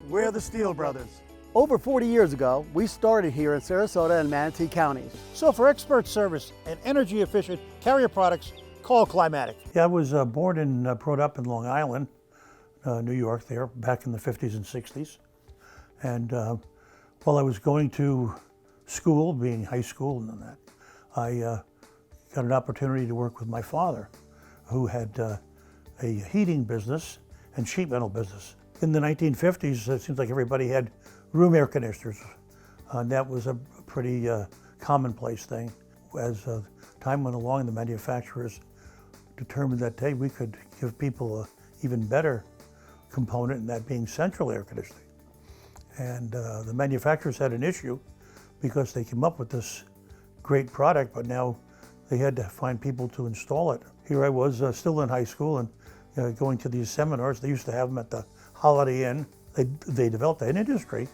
We're the Stehle brothers. Over 40 years ago, we started here in Sarasota and Manatee counties. So for expert service and energy-efficient carrier products, call Climatic. Yeah, I was born and brought up in Long Island, New York there, back in the 50s and 60s. And while I was going to school, being high school and that, I got an opportunity to work with my father, who had a heating business and sheet metal business. In the 1950s, it seems like everybody had room air conditioners. And that was a pretty commonplace thing. As time went along, the manufacturers determined that, hey, we could give people an even better component, and that being central air conditioning. And the manufacturers had an issue because they came up with this great product, but now they had to find people to install it. Here I was still in high school and going to these seminars. They used to have them at the Holiday Inn. They developed an industry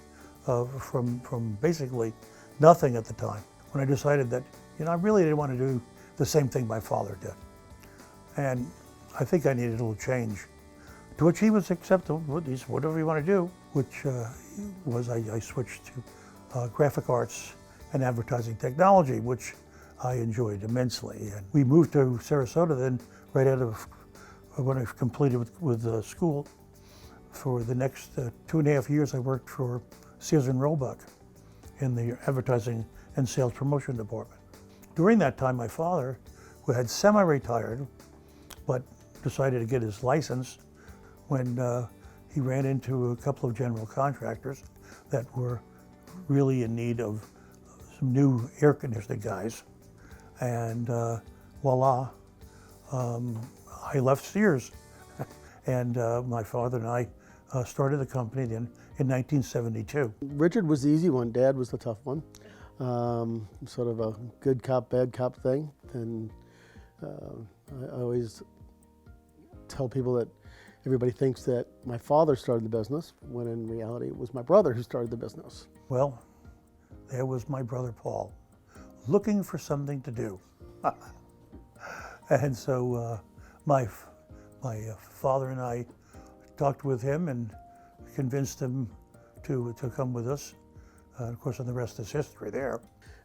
from basically nothing at the time. When I decided that, I really didn't want to do the same thing my father did. And I think I needed a little change. To which he was acceptable. He said, whatever you want to do, which was I switched to graphic arts and advertising technology, which I enjoyed immensely. And we moved to Sarasota then, right out of when I completed with school. For the next 2.5 years, I worked for Sears and Roebuck in the advertising and sales promotion department. During that time, my father, who had semi-retired, but decided to get his license when he ran into a couple of general contractors that were really in need of some new air conditioning guys. And voila, I left Sears. And my father and I started the company then in 1972. Richard was the easy one, Dad was the tough one. Sort of a good cop, bad cop thing. And I always tell people that everybody thinks that my father started the business, when in reality it was my brother who started the business. Well, there was my brother Paul, looking for something to do. And so my father and I talked with him and convinced him to come with us. Of course, and the rest is history there.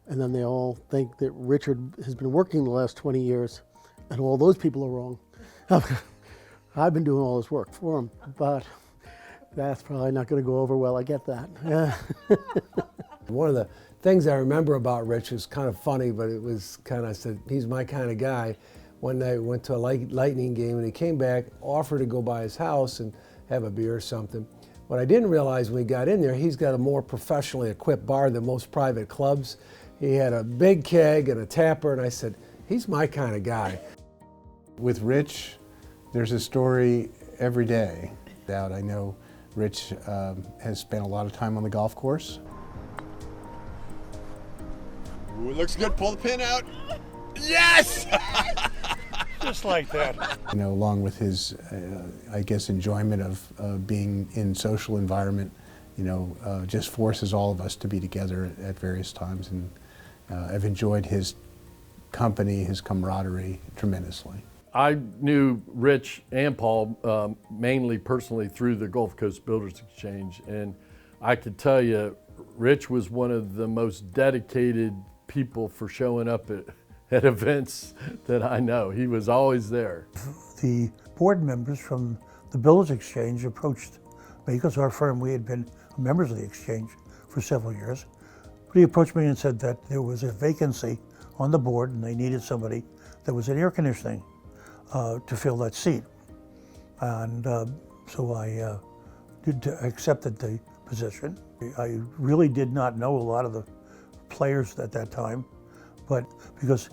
And then they all think that Richard has been working the last 20 years, and all those people are wrong. I've been doing all this work for him, but that's probably not going to go over well, I get that. One of the things I remember about Rich was kind of funny, but it was kind of, I said, he's my kind of guy. One night we went to a Lightning game and he came back, offered to go by his house and have a beer or something. What I didn't realize when we got in there, he's got a more professionally equipped bar than most private clubs. He had a big keg and a tapper, and I said, he's my kind of guy. With Rich, there's a story every day. I know Rich has spent a lot of time on the golf course. Ooh, it looks good. Pull the pin out. Yes! Just like that. Along with his, I guess, enjoyment of being in social environment, just forces all of us to be together at various times. And I've enjoyed his company, his camaraderie tremendously. I knew Rich and Paul mainly personally through the Gulf Coast Builders Exchange, and I could tell you, Rich was one of the most dedicated people for showing up at events that I know. He was always there. The board members from the Builders Exchange approached me, because our firm, we had been members of the exchange for several years. But he approached me and said that there was a vacancy on the board and they needed somebody that was in air conditioning to fill that seat. And so I accepted the position. I really did not know a lot of the players at that time, but because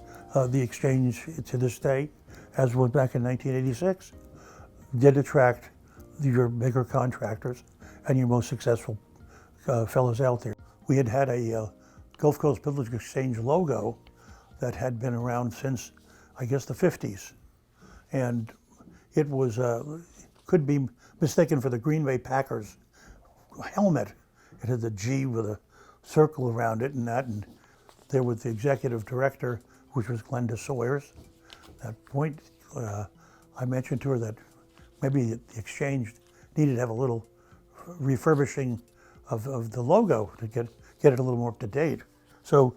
the exchange to this day, as was back in 1986, did attract your bigger contractors and your most successful fellows out there. We had had a Gulf Coast Builders Exchange logo that had been around since, I guess, the 50s. And it was, could be mistaken for the Green Bay Packers helmet. It had the G with a circle around it and that, and there was the executive director, which was Glenda Sawyers. At that point, I mentioned to her that maybe the exchange needed to have a little refurbishing of the logo to get it a little more up to date. So,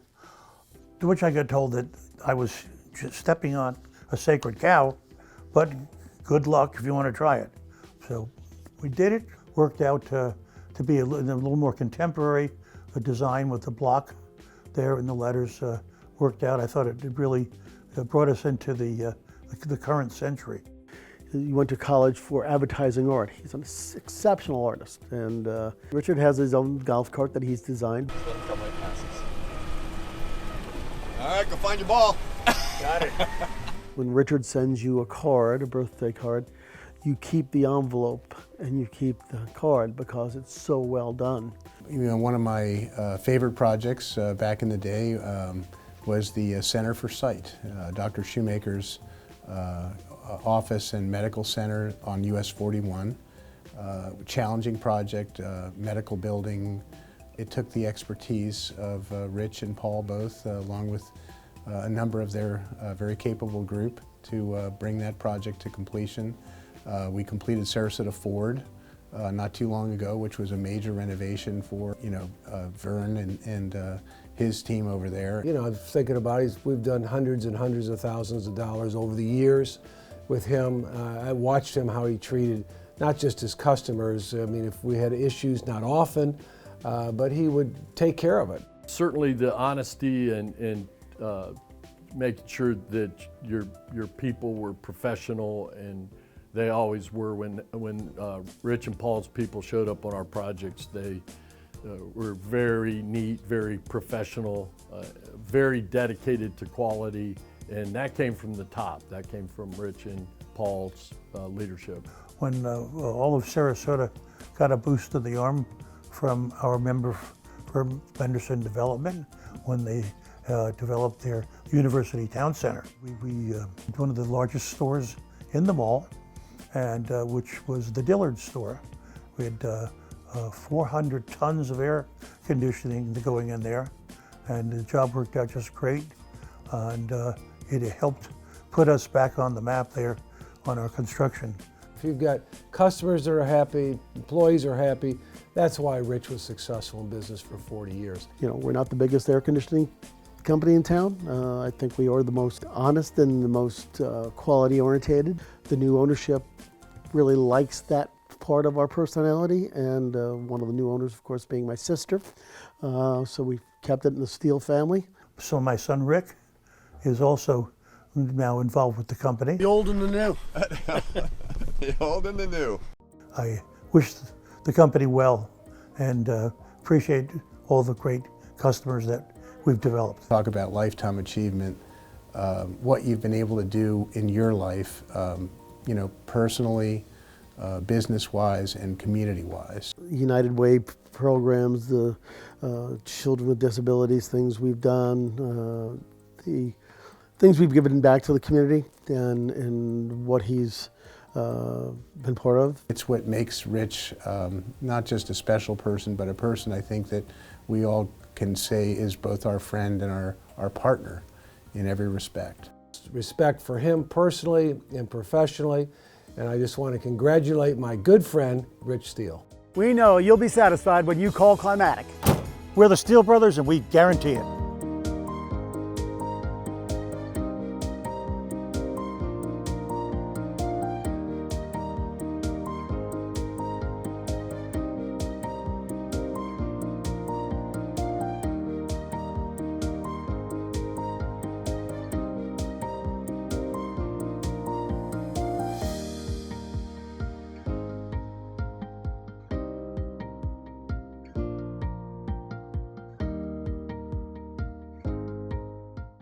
to which I got told that I was just stepping on a sacred cow, but good luck if you want to try it. So we did it, worked out to be a little more contemporary, a design with the block there and the letters worked out. I thought it really brought us into the current century. He went to college for advertising art. He's an exceptional artist. And Richard has his own golf cart that he's designed. All right, go find your ball. Got it. When Richard sends you a card, a birthday card, you keep the envelope and you keep the card because it's so well done. You know, one of my favorite projects back in the day was the Center for Sight, Dr. Shoemaker's office and medical center on US 41. Challenging project, medical building. It took the expertise of Rich and Paul both, along with a number of their very capable group, to bring that project to completion. We completed Sarasota Ford not too long ago, which was a major renovation for Vern and his team over there. You know, I'm thinking about it, we've done hundreds and hundreds of thousands of dollars over the years with him. I watched him how he treated not just his customers. I mean, if we had issues, not often, but he would take care of it. Certainly the honesty and making sure that your people were professional, and they always were. When Rich and Paul's people showed up on our projects, they were very neat, very professional, very dedicated to quality, and that came from the top. That came from Rich and Paul's leadership. When all of Sarasota got a boost of the arm from our member firm, Benderson Development, when they developed their University Town Center. We one of the largest stores in the mall, and which was the Dillard store. We had 400 tons of air conditioning going in there, and the job worked out just great, and it helped put us back on the map there on our construction. If you've got customers that are happy, employees are happy, that's why Rich was successful in business for 40 years. You know, we're not the biggest air conditioning company in town. I think we are the most honest and the most quality orientated. The new ownership really likes that part of our personality, and one of the new owners, of course, being my sister. So we kept it in the Stehle family. So my son Rick is also now involved with the company. The old and the new. The old and the new. I wish the company well and appreciate all the great customers that we've developed. Talk about lifetime achievement, what you've been able to do in your life, personally, business-wise, and community-wise. United Way programs, the children with disabilities, things we've done, the things we've given back to the community, and what he's been part of. It's what makes Rich not just a special person, but a person I think that we all can say is both our friend and our partner in every respect. Respect for him personally and professionally, and I just want to congratulate my good friend, Rich Stehle. We know you'll be satisfied when you call Climatic. We're the Stehle brothers, and we guarantee it.